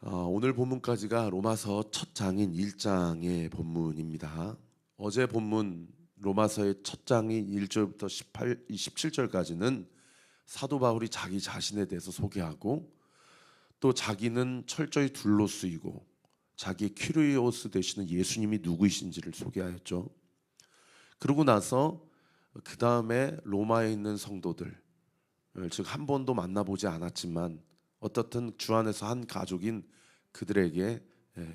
오늘 본문까지가 로마서 첫 장인 1장의 본문입니다. 어제 본문 로마서의 첫 장인 1절부터 17절까지는 사도 바울이 자기 자신에 대해서 소개하고 또 자기는 철저히 둘로 쓰이고 자기의 퀴리오스 되시는 예수님이 누구이신지를 소개하였죠. 그러고 나서 그 다음에 로마에 있는 성도들, 즉 한 번도 만나보지 않았지만 어떻든 주 안에서 한 가족인 그들에게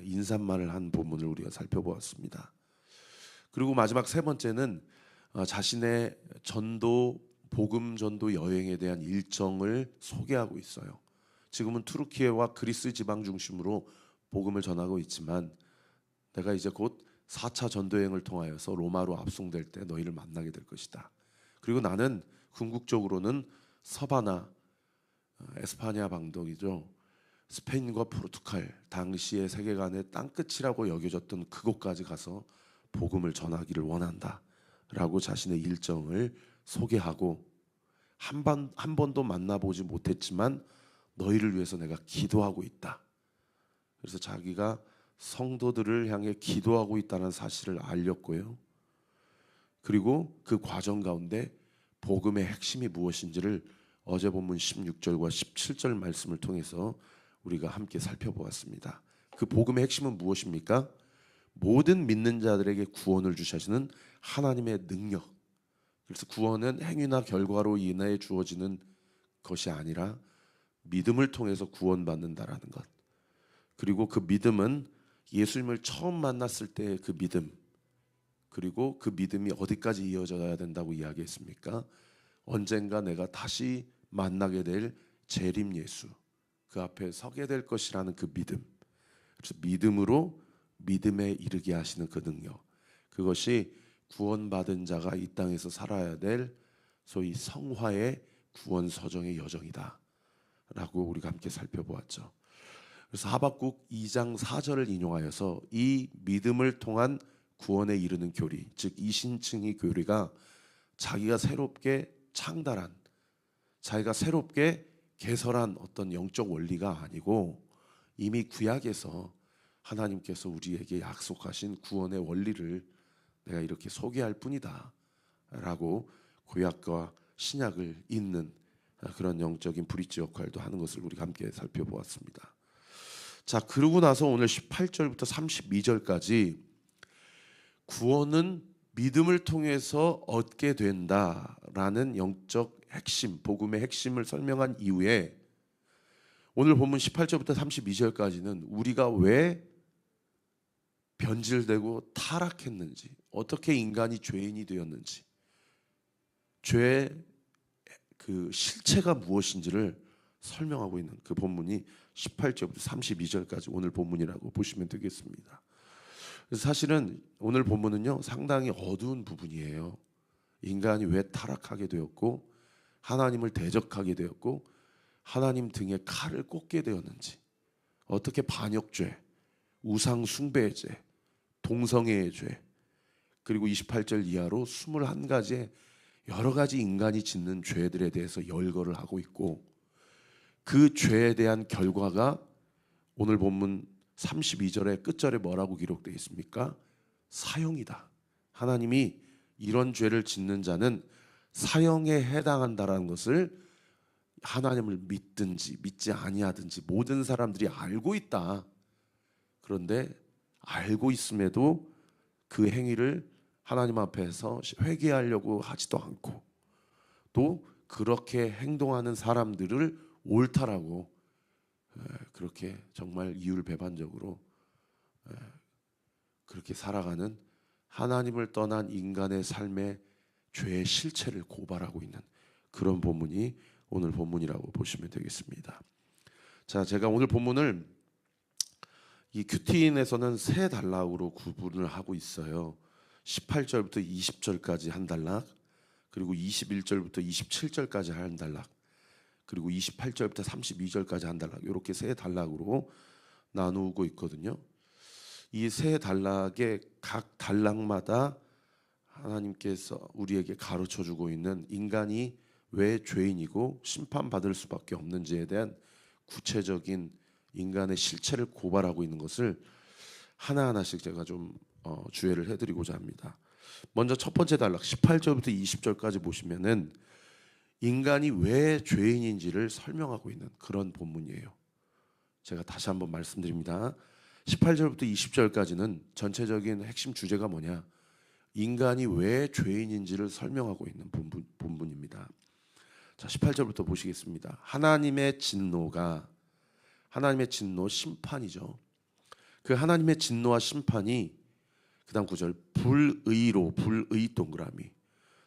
인사말을 한 본문을 우리가 살펴보았습니다. 그리고 마지막 세 번째는 자신의 전도 복음 전도 여행에 대한 일정을 소개하고 있어요. 지금은 투르키예와 그리스 지방 중심으로 복음을 전하고 있지만 내가 이제 곧 4차 전도 여행을 통하여서 로마로 압송될 때 너희를 만나게 될 것이다. 그리고 나는 궁극적으로는 서바나 에스파냐 방독이죠. 스페인과 포르투갈 당시의 세계관의 땅끝이라고 여겨졌던 그곳까지 가서 복음을 전하기를 원한다라고 자신의 일정을 소개하고 한 번도 만나보지 못했지만 너희를 위해서 내가 기도하고 있다. 그래서 자기가 성도들을 향해 기도하고 있다는 사실을 알렸고요. 그리고 그 과정 가운데 복음의 핵심이 무엇인지를 어제 본문 16절과 17절 말씀을 통해서 우리가 함께 살펴보았습니다. 그 복음의 핵심은 무엇입니까? 모든 믿는 자들에게 구원을 주시는 하나님의 능력. 그래서 구원은 행위나 결과로 인해 주어지는 것이 아니라 믿음을 통해서 구원받는다라는 것. 그리고 그 믿음은 예수님을 처음 만났을 때의 그 믿음, 그리고 그 믿음이 어디까지 이어져야 된다고 이야기했습니까? 언젠가 내가 다시 만나게 될 재림 예수, 그 앞에 서게 될 것이라는 그 믿음. 그래서 믿음으로 믿음에 이르게 하시는 그 능력, 그것이 구원받은 자가 이 땅에서 살아야 될 소위 성화의 구원 서정의 여정이다 라고 우리가 함께 살펴보았죠. 그래서 하박국 2장 4절을 인용하여서 이 믿음을 통한 구원에 이르는 교리, 즉 이신층의 교리가 자기가 새롭게 창달한, 자기가 새롭게 개설한 어떤 영적 원리가 아니고 이미 구약에서 하나님께서 우리에게 약속하신 구원의 원리를 내가 이렇게 소개할 뿐이다 라고 구약과 신약을 잇는 그런 영적인 브릿지 역할도 하는 것을 우리가 함께 살펴보았습니다. 자, 그러고 나서 오늘 18절부터 32절까지 구원은 믿음을 통해서 얻게 된다라는 영적 핵심, 복음의 핵심을 설명한 이후에 오늘 본문 18절부터 32절까지는 우리가 왜 변질되고 타락했는지, 어떻게 인간이 죄인이 되었는지, 죄의 그 실체가 무엇인지를 설명하고 있는 그 본문이 18절부터 32절까지 오늘 본문이라고 보시면 되겠습니다. 그래서 사실은 오늘 본문은요 상당히 어두운 부분이에요. 인간이 왜 타락하게 되었고 하나님을 대적하게 되었고 하나님 등에 칼을 꽂게 되었는지, 어떻게 반역죄, 우상 숭배의 죄, 동성애의 죄, 그리고 28절 이하로 21가지의 여러 가지 인간이 짓는 죄들에 대해서 열거를 하고 있고, 그 죄에 대한 결과가 오늘 본문 32절의 끝절에 뭐라고 기록되어 있습니까? 사형이다. 하나님이 이런 죄를 짓는 자는 사형에 해당한다라는 것을 하나님을 믿든지 믿지 아니하든지 모든 사람들이 알고 있다. 그런데 알고 있음에도 그 행위를 하나님 앞에서 회개하려고 하지도 않고 또 그렇게 행동하는 사람들을 옳다라고 그렇게 정말 이율배반적으로 그렇게 살아가는 하나님을 떠난 인간의 삶의 죄의 실체를 고발하고 있는 그런 본문이 오늘 본문이라고 보시면 되겠습니다. 자, 제가 오늘 본문을 이 큐티인에서는 세 단락으로 구분을 하고 있어요. 18절부터 20절까지 한 단락, 그리고 21절부터 27절까지 한 단락, 그리고 28절부터 32절까지 한 단락, 이렇게 세 단락으로 나누고 있거든요. 이 세 단락의 각 단락마다 하나님께서 우리에게 가르쳐주고 있는 인간이 왜 죄인이고 심판받을 수밖에 없는지에 대한 구체적인 인간의 실체를 고발하고 있는 것을 하나하나씩 제가 좀 주의를 해드리고자 합니다. 먼저 첫 번째 단락 18절부터 20절까지 보시면은 인간이 왜 죄인인지를 설명하고 있는 그런 본문이에요. 제가 다시 한번 말씀드립니다. 18절부터 20절까지는 전체적인 핵심 주제가 뭐냐? 인간이 왜 죄인인지를 설명하고 있는 본문입니다. 자, 18절부터 보시겠습니다. 하나님의 진노 심판이죠. 그 하나님의 진노와 심판이 그다음 9절 불의 동그라미.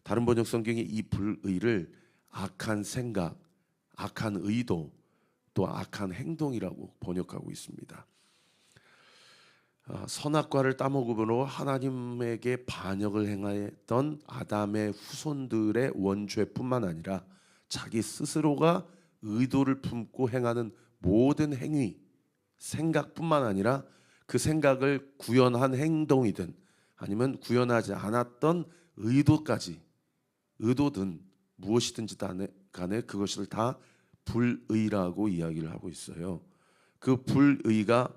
다른 번역 성경이 이 불의를 악한 생각, 악한 의도, 또 악한 행동이라고 번역하고 있습니다. 선악과를 따먹음으로 하나님에게 반역을 행하였던 아담의 후손들의 원죄뿐만 아니라 자기 스스로가 의도를 품고 행하는 모든 행위, 생각뿐만 아니라 그 생각을 구현한 행동이든 아니면 구현하지 않았던 의도든 무엇이든지 간에 그것을 다 불의라고 이야기를 하고 있어요. 그 불의가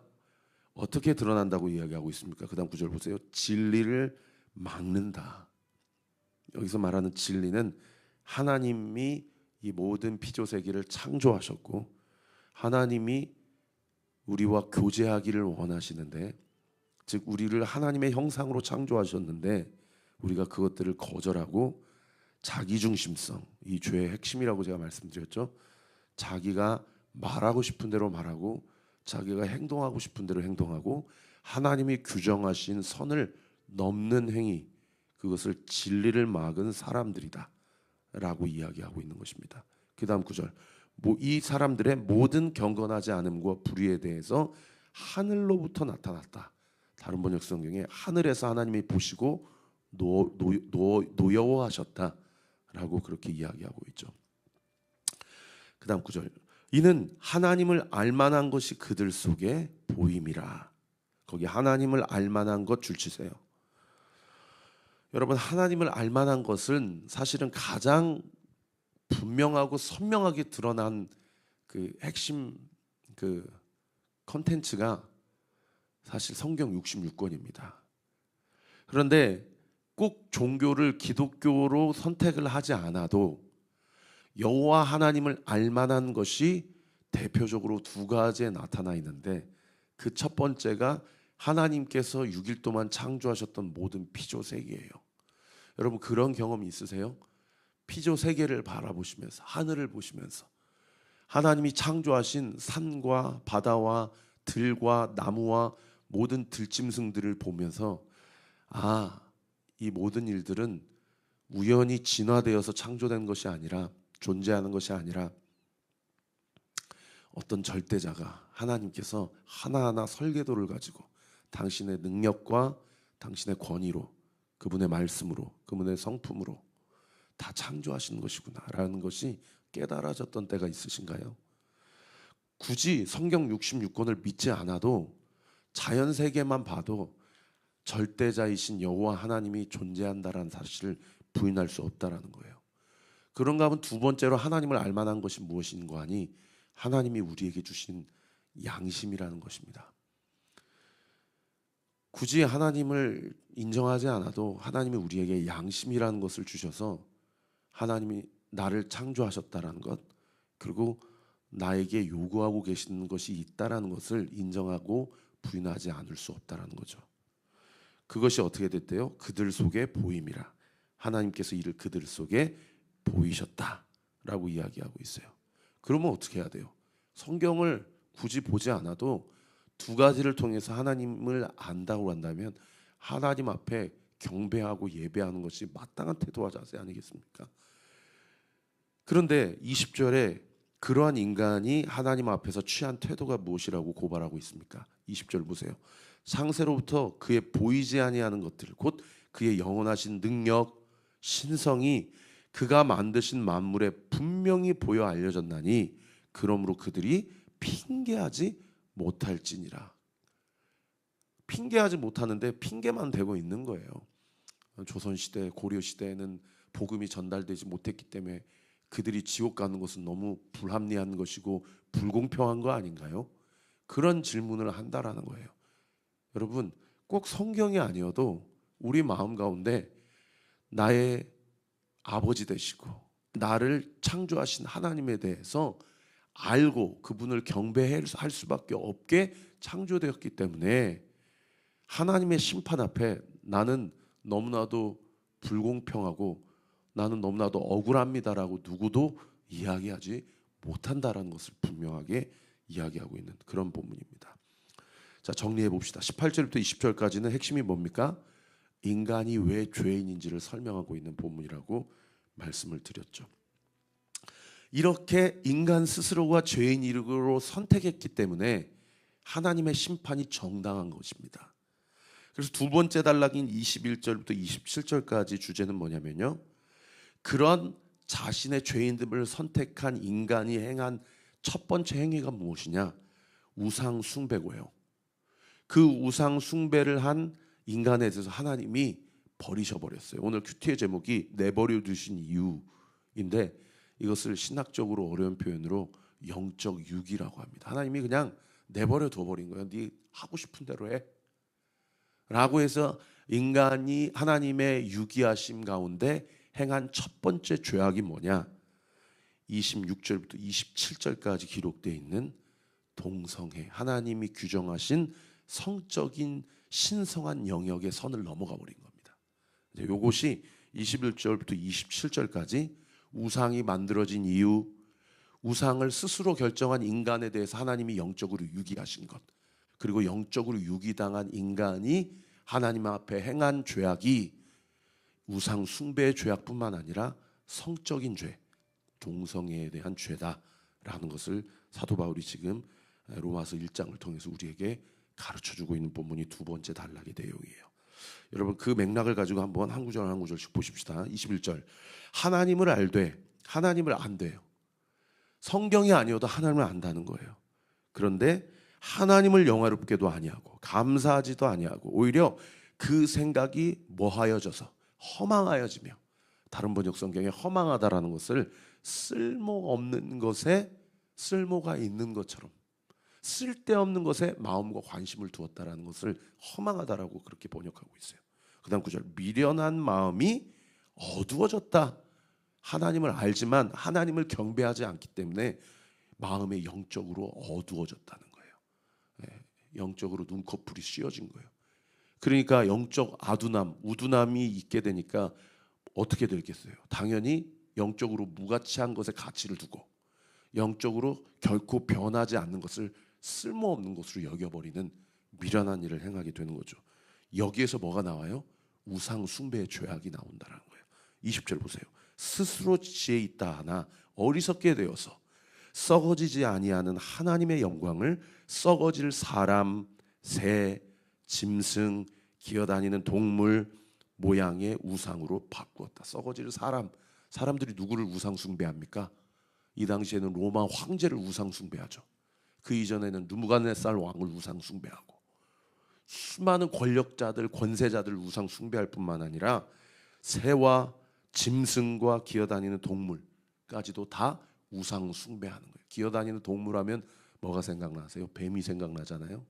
어떻게 드러난다고 이야기하고 있습니까? 그 다음 구절 보세요. 진리를 막는다. 여기서 말하는 진리는 하나님이 이 모든 피조세계를 창조하셨고 하나님이 우리와 교제하기를 원하시는데, 즉 우리를 하나님의 형상으로 창조하셨는데 우리가 그것들을 거절하고 자기중심성, 이 죄의 핵심이라고 제가 말씀드렸죠. 자기가 말하고 싶은 대로 말하고 자기가 행동하고 싶은 대로 행동하고 하나님이 규정하신 선을 넘는 행위, 그것을 진리를 막은 사람들이다 라고 이야기하고 있는 것입니다. 그 다음 구절, 이 사람들의 모든 경건하지 않음과 불의에 대해서 하늘로부터 나타났다. 다른 번역 성경에 하늘에서 하나님이 보시고 노여워하셨다라고 그렇게 이야기하고 있죠. 그 다음 구절, 이는 하나님을 알만한 것이 그들 속에 보임이라. 거기 하나님을 알만한 것 줄치세요. 여러분, 하나님을 알만한 것은 사실은 가장 분명하고 선명하게 드러난 그 핵심 그 컨텐츠가 사실 성경 66권입니다. 그런데 꼭 종교를 기독교로 선택을 하지 않아도 여호와 하나님을 알만한 것이 대표적으로 두 가지에 나타나 있는데, 그 첫 번째가 하나님께서 6일 동안 창조하셨던 모든 피조 세계예요. 여러분, 그런 경험이 있으세요? 피조 세계를 바라보시면서, 하늘을 보시면서 하나님이 창조하신 산과 바다와 들과 나무와 모든 들짐승들을 보면서 이 모든 일들은 우연히 진화되어서 창조된 것이 아니라, 존재하는 것이 아니라 어떤 절대자가, 하나님께서 하나하나 설계도를 가지고 당신의 능력과 당신의 권위로, 그분의 말씀으로, 그분의 성품으로 다 창조하시는 것이구나라는 것이 깨달아졌던 때가 있으신가요? 굳이 성경 66권을 믿지 않아도 자연 세계만 봐도 절대자이신 여호와 하나님이 존재한다라는 사실을 부인할 수 없다라는 거예요. 그런가 하면 두 번째로 하나님을 알만한 것이 무엇인가 하니 하나님이 우리에게 주신 양심이라는 것입니다. 굳이 하나님을 인정하지 않아도 하나님이 우리에게 양심이라는 것을 주셔서 하나님이 나를 창조하셨다라는 것, 그리고 나에게 요구하고 계시는 것이 있다라는 것을 인정하고 부인하지 않을 수 없다라는 거죠. 그것이 어떻게 됐대요? 그들 속에 보임이라. 하나님께서 이를 그들 속에 보이셨다라고 이야기하고 있어요. 그러면 어떻게 해야 돼요? 성경을 굳이 보지 않아도 두 가지를 통해서 하나님을 안다고 한다면 하나님 앞에 경배하고 예배하는 것이 마땅한 태도와 자세 아니겠습니까? 그런데 20절에 그러한 인간이 하나님 앞에서 취한 태도가 무엇이라고 고발하고 있습니까? 20절 보세요. 상세로부터 그의 보이지 아니하는 것들, 곧 그의 영원하신 능력, 신성이 그가 만드신 만물에 분명히 보여 알려졌나니 그러므로 그들이 핑계하지 못할지니라. 핑계하지 못하는데 핑계만 대고 있는 거예요. 조선시대, 고려시대에는 복음이 전달되지 못했기 때문에 그들이 지옥 가는 것은 너무 불합리한 것이고 불공평한 거 아닌가요? 그런 질문을 한다라는 거예요. 여러분, 꼭 성경이 아니어도 우리 마음 가운데 나의 아버지 되시고 나를 창조하신 하나님에 대해서 알고 그분을 경배할 수밖에 없게 창조되었기 때문에 하나님의 심판 앞에 나는 너무나도 불공평하고 나는 너무나도 억울합니다라고 누구도 이야기하지 못한다라는 것을 분명하게 이야기하고 있는 그런 본문입니다. 자, 정리해 봅시다. 18절부터 20절까지는 핵심이 뭡니까? 인간이 왜 죄인인지를 설명하고 있는 본문이라고 말씀을 드렸죠. 이렇게 인간 스스로가 죄인으로 선택했기 때문에 하나님의 심판이 정당한 것입니다. 그래서 두 번째 단락인 21절부터 27절까지 주제는 뭐냐면요, 그런 자신의 죄인됨을 선택한 인간이 행한 첫 번째 행위가 무엇이냐? 우상 숭배고요. 그 우상 숭배를 한 인간에 대해서 하나님이 버리셔버렸어요. 오늘 큐티의 제목이 내버려 두신 이유인데 이것을 신학적으로 어려운 표현으로 영적 유기라고 합니다. 하나님이 그냥 내버려 둬버린 거예요. 네 하고 싶은 대로 해 라고 해서 인간이 하나님의 유기하심 가운데 행한 첫 번째 죄악이 뭐냐? 26절부터 27절까지 기록되어 있는 동성애, 하나님이 규정하신 성적인 신성한 영역의 선을 넘어가 버린 겁니다. 이제 이것이 21절부터 27절까지 우상이 만들어진 이유, 우상을 스스로 결정한 인간에 대해서 하나님이 영적으로 유기하신 것, 그리고 영적으로 유기당한 인간이 하나님 앞에 행한 죄악이 우상 숭배의 죄악뿐만 아니라 성적인 죄, 동성애에 대한 죄다라는 것을 사도 바울이 지금 로마서 1장을 통해서 우리에게 가르쳐주고 있는 본문이 두 번째 단락의 내용이에요. 여러분, 그 맥락을 가지고 한번 한 구절 한 구절씩 보십시다. 21절, 하나님을 알되 하나님을 안 돼요. 성경이 아니어도 하나님을 안다는 거예요. 그런데 하나님을 영화롭게도 아니하고 감사하지도 아니하고 오히려 그 생각이 뭐하여져서 허망하여지며, 다른 번역 성경에 허망하다라는 것을 쓸모없는 것에 쓸모가 있는 것처럼, 쓸데없는 것에 마음과 관심을 두었다라는 것을 허망하다라고 그렇게 번역하고 있어요. 그 다음 구절, 미련한 마음이 어두워졌다. 하나님을 알지만 하나님을 경배하지 않기 때문에 마음이 영적으로 어두워졌다는 거예요. 영적으로 눈꺼풀이 씌어진 거예요. 그러니까 영적 아두남, 우두남이 있게 되니까 어떻게 되겠어요? 당연히 영적으로 무가치한 것에 가치를 두고 영적으로 결코 변하지 않는 것을 쓸모없는 것으로 여겨버리는 미련한 일을 행하게 되는 거죠. 여기에서 뭐가 나와요? 우상 숭배의 죄악이 나온다는 거예요. 20절 보세요. 스스로 지혜 있다 하나 어리석게 되어서 썩어지지 아니하는 하나님의 영광을 썩어질 사람, 새, 짐승, 기어다니는 동물 모양의 우상으로 바꾸었다. 썩어질 사람, 사람들이 누구를 우상 숭배합니까? 이 당시에는 로마 황제를 우상 숭배하죠. 그 이전에는 느부갓네살 왕을 우상 숭배하고 수많은 권력자들, 권세자들 우상 숭배할 뿐만 아니라 새와 짐승과 기어다니는 동물까지도 다 우상 숭배하는 거예요. 기어다니는 동물하면 뭐가 생각나세요? 뱀이 생각나잖아요.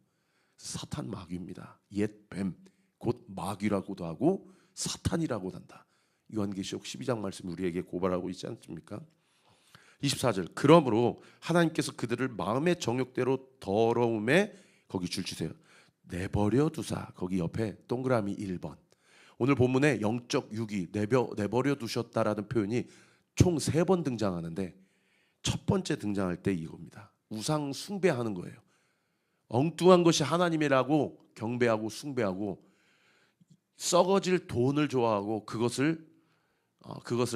사탄 마귀입니다. 옛 뱀, 곧 마귀라고도 하고 사탄이라고도 한다. 요한계시록 12장 말씀이 우리에게 고발하고 있지 않습니까? 24절, 그러므로 하나님께서 그들을 마음의 정욕대로 더러움에, 거기 줄 치세요. 내버려 두사, 거기 옆에 동그라미 1번. 오늘 본문에 영적 유기, 내버려 두셨다라는 표현이 총 3번 등장하는데 첫 번째 등장할 때 이겁니다. 우상 숭배하는 거예요. 엉뚱한 것이 하나님이라고 경배하고 숭배하고 썩어질 돈을 좋아하고 그것을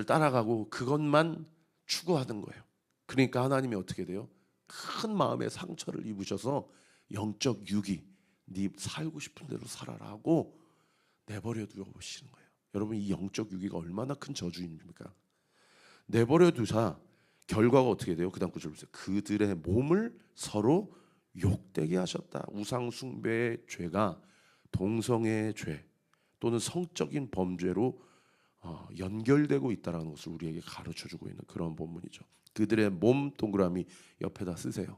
따라가고 그것만 추구하는 거예요. 그러니까 하나님이 어떻게 돼요? 큰 마음의 상처를 입으셔서 영적 유기, 네 살고 싶은 대로 살아라 하고 내버려 두시는 거예요. 여러분, 이 영적 유기가 얼마나 큰 저주입니까? 내버려 두사 결과가 어떻게 돼요? 그 다음 구절 보세요. 그들의 몸을 서로 욕되게 하셨다. 우상 숭배의 죄가 동성애의 죄 또는 성적인 범죄로 연결되고 있다는 것을 우리에게 가르쳐주고 있는 그런 본문이죠. 그들의 몸 동그라미 옆에다 쓰세요.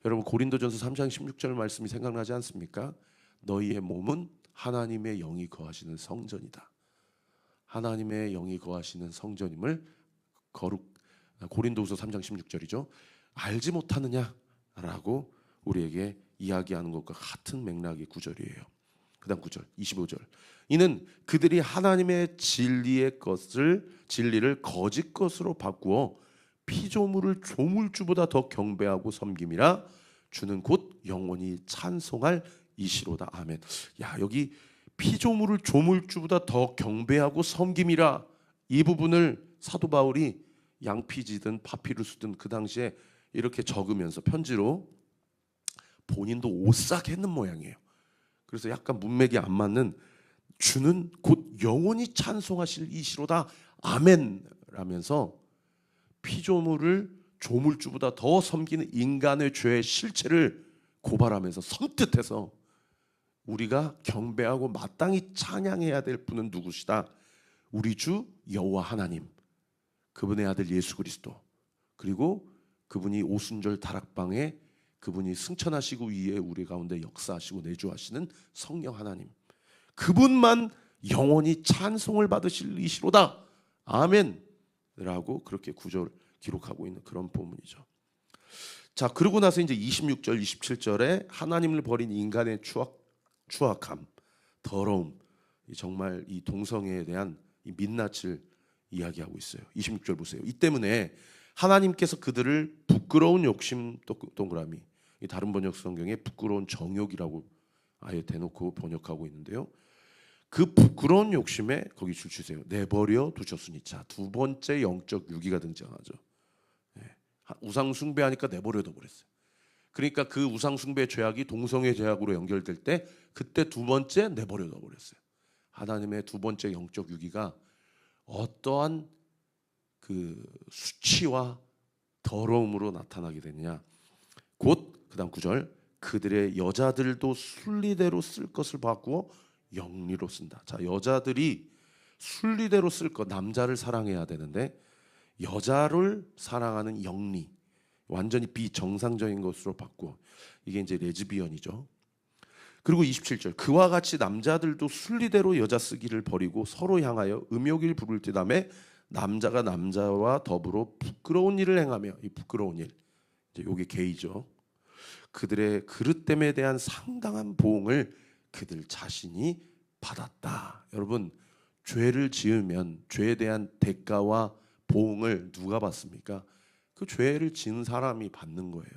여러분 고린도전서 3장 16절 말씀이 생각나지 않습니까? 너희의 몸은 하나님의 영이 거하시는 성전이다. 하나님의 영이 거하시는 성전임을 고린도후서 3장 16절이죠. 알지 못하느냐라고 우리에게 이야기하는 것과 같은 맥락의 구절이에요. 그다음 구절 25절. 이는 그들이 하나님의 진리를 거짓 것으로 바꾸어 피조물을 조물주보다 더 경배하고 섬김이라 주는 곧 영원히 찬송할 이시로다. 아멘. 야, 여기 피조물을 조물주보다 더 경배하고 섬김이라, 이 부분을 사도 바울이 양피지든 파피루스든 그 당시에 이렇게 적으면서 편지로 본인도 오싹했는 모양이에요. 그래서 약간 문맥이 안 맞는 주는 곧 영원히 찬송하실 이시로다 아멘 라면서 피조물을 조물주보다 더 섬기는 인간의 죄의 실체를 고발하면서 섬뜩해서 우리가 경배하고 마땅히 찬양해야 될 분은 누구시다? 우리 주 여호와 하나님, 그분의 아들 예수 그리스도, 그리고 그분이 오순절 다락방에 그분이 승천하시고 위에 우리 가운데 역사하시고 내주하시는 성령 하나님, 그분만 영원히 찬송을 받으실 이시로다 아멘 라고 그렇게 구절을 기록하고 있는 그런 본문이죠. 자, 그러고 나서 이제 26절 27절에 하나님을 버린 인간의 추악함, 더러움, 정말 이 동성애에 대한 이 민낯을 이야기하고 있어요. 26절 보세요. 이 때문에 하나님께서 그들을 부끄러운 욕심, 동그라미, 다른 번역 성경에 부끄러운 정욕이라고 아예 대놓고 번역하고 있는데요. 그 부끄러운 욕심에 거기 줄 치세요. 내버려 두셨으니. 자, 두 번째 영적 유기가 등장하죠. 우상 숭배하니까 내버려둬 버렸어요. 그러니까 그 우상 숭배 죄악이 동성애 죄악으로 연결될 때 그때 두 번째 내버려둬 버렸어요. 하나님의 두 번째 영적 유기가 어떠한 그 수치와 더러움으로 나타나게 되느냐. 곧 그다음 9절, 그들의 여자들도 순리대로 쓸 것을 바꾸어 영리로 쓴다. 자, 여자들이 순리대로 쓸 것, 남자를 사랑해야 되는데 여자를 사랑하는 영리, 완전히 비정상적인 것으로 바꾸어, 이게 이제 레즈비언이죠. 그리고 27절, 그와 같이 남자들도 순리대로 여자 쓰기를 버리고 서로 향하여 음욕을 부를 듯하며 남자가 남자와 더불어 부끄러운 일을 행하며, 이 부끄러운 일, 이제 요게 게이죠. 그들의 그릇됨에 대한 상당한 보응을 그들 자신이 받았다. 여러분, 죄를 지으면 죄에 대한 대가와 보응을 누가 받습니까? 그 죄를 지은 사람이 받는 거예요.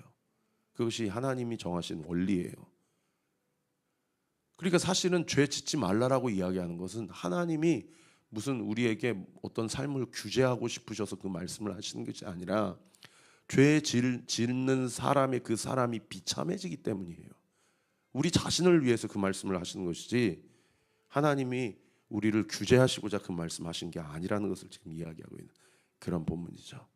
그것이 하나님이 정하신 원리예요. 그러니까 사실은 죄 짓지 말라라고 이야기하는 것은 하나님이 무슨 우리에게 어떤 삶을 규제하고 싶으셔서 그 말씀을 하시는 것이 아니라 죄 짓는 사람의 그 사람이 비참해지기 때문이에요. 우리 자신을 위해서 그 말씀을 하시는 것이지 하나님이 우리를 규제하시고자 그 말씀하신 게 아니라는 것을 지금 이야기하고 있는 그런 본문이죠.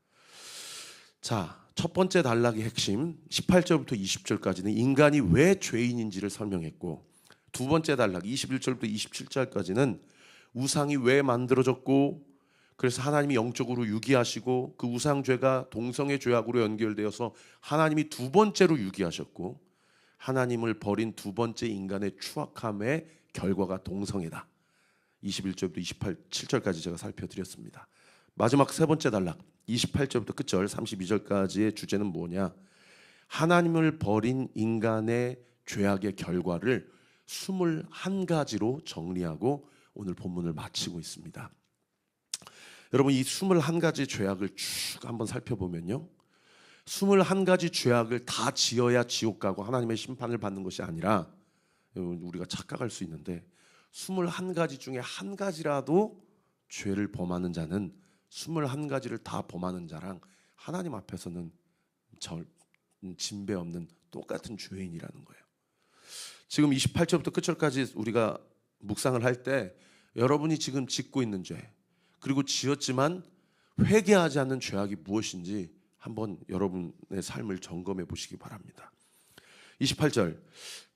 자, 첫 번째 단락의 핵심 18절부터 20절까지는 인간이 왜 죄인인지를 설명했고, 두 번째 단락 21절부터 27절까지는 우상이 왜 만들어졌고, 그래서 하나님이 영적으로 유기하시고 그 우상죄가 동성애 죄악으로 연결되어서 하나님이 두 번째로 유기하셨고, 하나님을 버린 두 번째 인간의 추악함의 결과가 동성애다. 21절부터 27절까지 제가 살펴드렸습니다. 마지막 세 번째 단락 28절부터 끝절 32절까지의 주제는 뭐냐? 하나님을 버린 인간의 죄악의 결과를 21가지로 정리하고 오늘 본문을 마치고 있습니다. 여러분, 이 21가지 죄악을 쭉 한번 살펴보면요, 21가지 죄악을 다 지어야 지옥 가고 하나님의 심판을 받는 것이 아니라, 우리가 착각할 수 있는데 21가지 중에 한 가지라도 죄를 범하는 자는 21가지를 다 범하는 자랑 하나님 앞에서는 진배 없는 똑같은 죄인이라는 거예요. 지금 28절부터 끝절까지 우리가 묵상을 할 때 여러분이 지금 짓고 있는 죄, 그리고 지었지만 회개하지 않는 죄악이 무엇인지 한번 여러분의 삶을 점검해 보시기 바랍니다. 28절,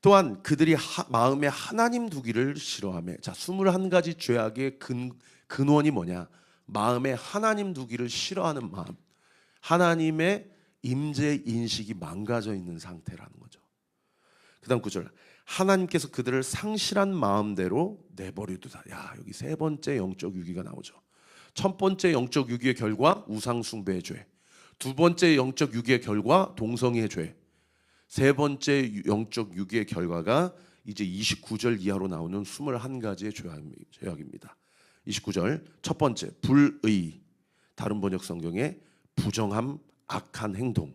또한 그들이 마음에 하나님 두기를 싫어하며. 자, 21가지 죄악의 근원이 뭐냐? 마음에 하나님 두기를 싫어하는 마음, 하나님의 임재 인식이 망가져 있는 상태라는 거죠. 그 다음 9절, 하나님께서 그들을 상실한 마음대로 내버려두다. 야, 여기 세 번째 영적 위기가 나오죠. 첫 번째 영적 위기의 결과 우상 숭배의 죄, 두 번째 영적 위기의 결과 동성애의 죄, 세 번째 영적 위기의 결과가 이제 29절 이하로 나오는 21가지의 죄악입니다. 29절, 첫 번째 불의, 다른 번역 성경에 부정함, 악한 행동.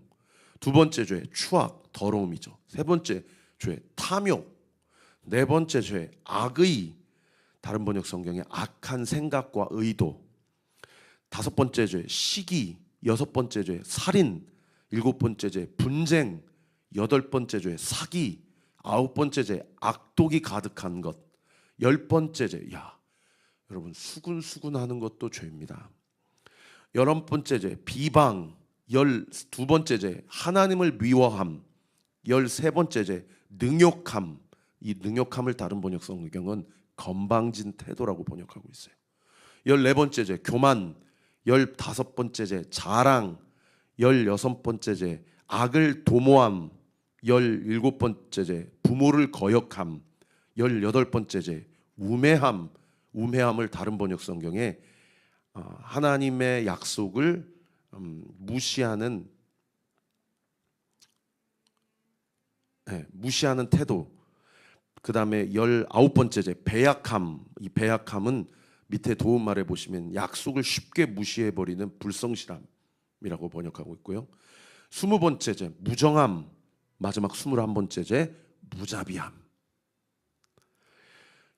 두 번째 죄 추악, 더러움이죠. 세 번째 죄 탐욕. 네 번째 죄 악의, 다른 번역 성경에 악한 생각과 의도. 다섯 번째 죄 시기. 여섯 번째 죄 살인. 일곱 번째 죄 분쟁. 여덟 번째 죄 사기. 아홉 번째 죄 악독이 가득한 것. 열 번째 죄, 야 여러분, 수군수군하는 것도 죄입니다. 11번째 죄 비방. 12번째 죄 하나님을 미워함. 13번째 죄 능욕함. 이 능욕함을 다른 번역 성경은 건방진 태도라고 번역하고 있어요. 14번째 죄 교만. 15번째 죄 자랑. 16번째 죄 악을 도모함. 17번째 죄 부모를 거역함. 18번째 죄 우매함. 우매함을 다른 번역 성경에 하나님의 약속을 무시하는 태도. 그 다음에 19번째 죄 배약함. 이 배약함은 밑에 도움말에 보시면 약속을 쉽게 무시해버리는 불성실함이라고 번역하고 있고요. 20번째 죄 무정함. 마지막 21번째 죄 무자비함.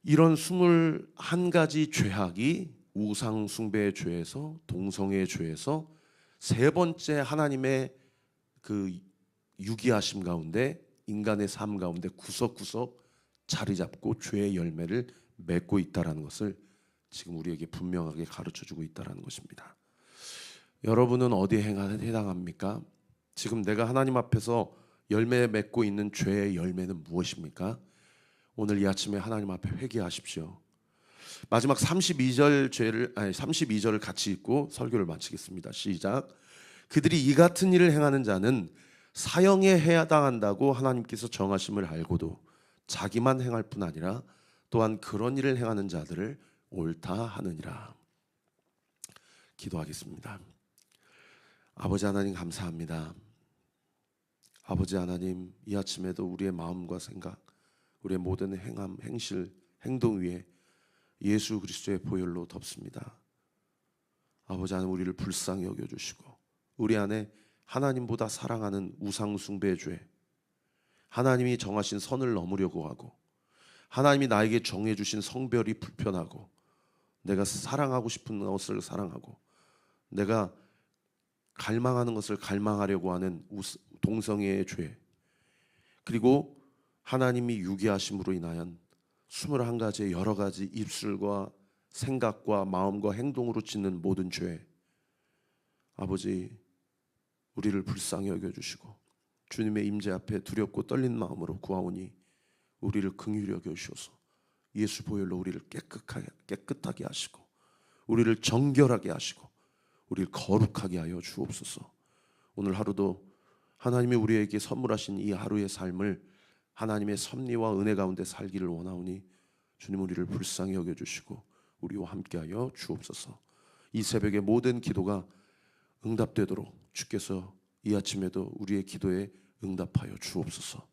이런 21가지 죄악이 우상 숭배의 죄에서, 동성애의 죄에서 세 번째 하나님의 그 유기하심 가운데, 인간의 삶 가운데 구석구석 자리 잡고 죄의 열매를 맺고 있다라는 것을 지금 우리에게 분명하게 가르쳐주고 있다라는 것입니다. 여러분은 어디에 해당합니까? 지금 내가 하나님 앞에서 열매 맺고 있는 죄의 열매는 무엇입니까? 오늘 이 아침에 하나님 앞에 회개하십시오. 마지막 32절을 같이 읽고 설교를 마치겠습니다. 시작. 그들이 이 같은 일을 행하는 자는 사형에 해당한다고 하나님께서 정하심을 알고도 자기만 행할 뿐 아니라 또한 그런 일을 행하는 자들을 옳다 하느니라. 기도하겠습니다. 아버지 하나님 감사합니다. 아버지 하나님, 이 아침에도 우리의 마음과 생각, 우리의 모든 행함, 행실, 행동 위에 예수 그리스도의 보혈로 덮습니다. 아버지 하나님, 우리를 불쌍히 여겨주시고 우리 안에 하나님보다 사랑하는 우상 숭배의 죄, 하나님이 정하신 선을 넘으려고 하고 하나님이 나에게 정해주신 성별이 불편하고 내가 사랑하고 싶은 것을 사랑하고 내가 갈망하는 것을 갈망하려고 하는 동성애의 죄, 그리고 하나님이 유기하심으로 인하여 21가지의 여러 가지 입술과 생각과 마음과 행동으로 짓는 모든 죄, 아버지 우리를 불쌍히 여겨주시고 주님의 임재 앞에 두렵고 떨린 마음으로 구하오니 우리를 긍휼히 여겨주셔서 예수 보혈로 우리를 깨끗하게 하시고 우리를 정결하게 하시고 우리를 거룩하게 하여 주옵소서. 오늘 하루도 하나님이 우리에게 선물하신 이 하루의 삶을 하나님의 섭리와 은혜 가운데 살기를 원하오니 주님 우리를 불쌍히 여겨주시고 우리와 함께하여 주옵소서. 이 새벽의 모든 기도가 응답되도록 주께서 이 아침에도 우리의 기도에 응답하여 주옵소서.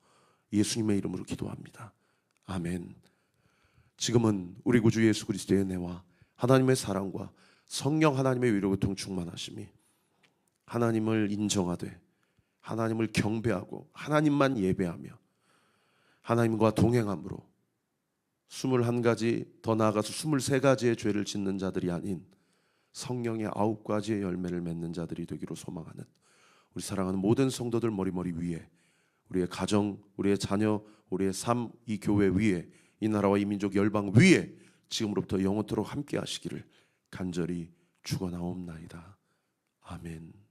예수님의 이름으로 기도합니다. 아멘. 지금은 우리 구주 예수 그리스도의 은혜와 하나님의 사랑과 성령 하나님의 위로교통 충만하심이 하나님을 인정하되 하나님을 경배하고 하나님만 예배하며 하나님과 동행함으로 21가지, 더 나아가서 23가지의 죄를 짓는 자들이 아닌 성령의 9가지의 열매를 맺는 자들이 되기로 소망하는 우리 사랑하는 모든 성도들 머리머리 위에, 우리의 가정, 우리의 자녀, 우리의 삶, 이 교회 위에, 이 나라와 이 민족 열방 위에 지금으로부터 영원토록 함께 하시기를 간절히 축원하옵나이다. 아멘.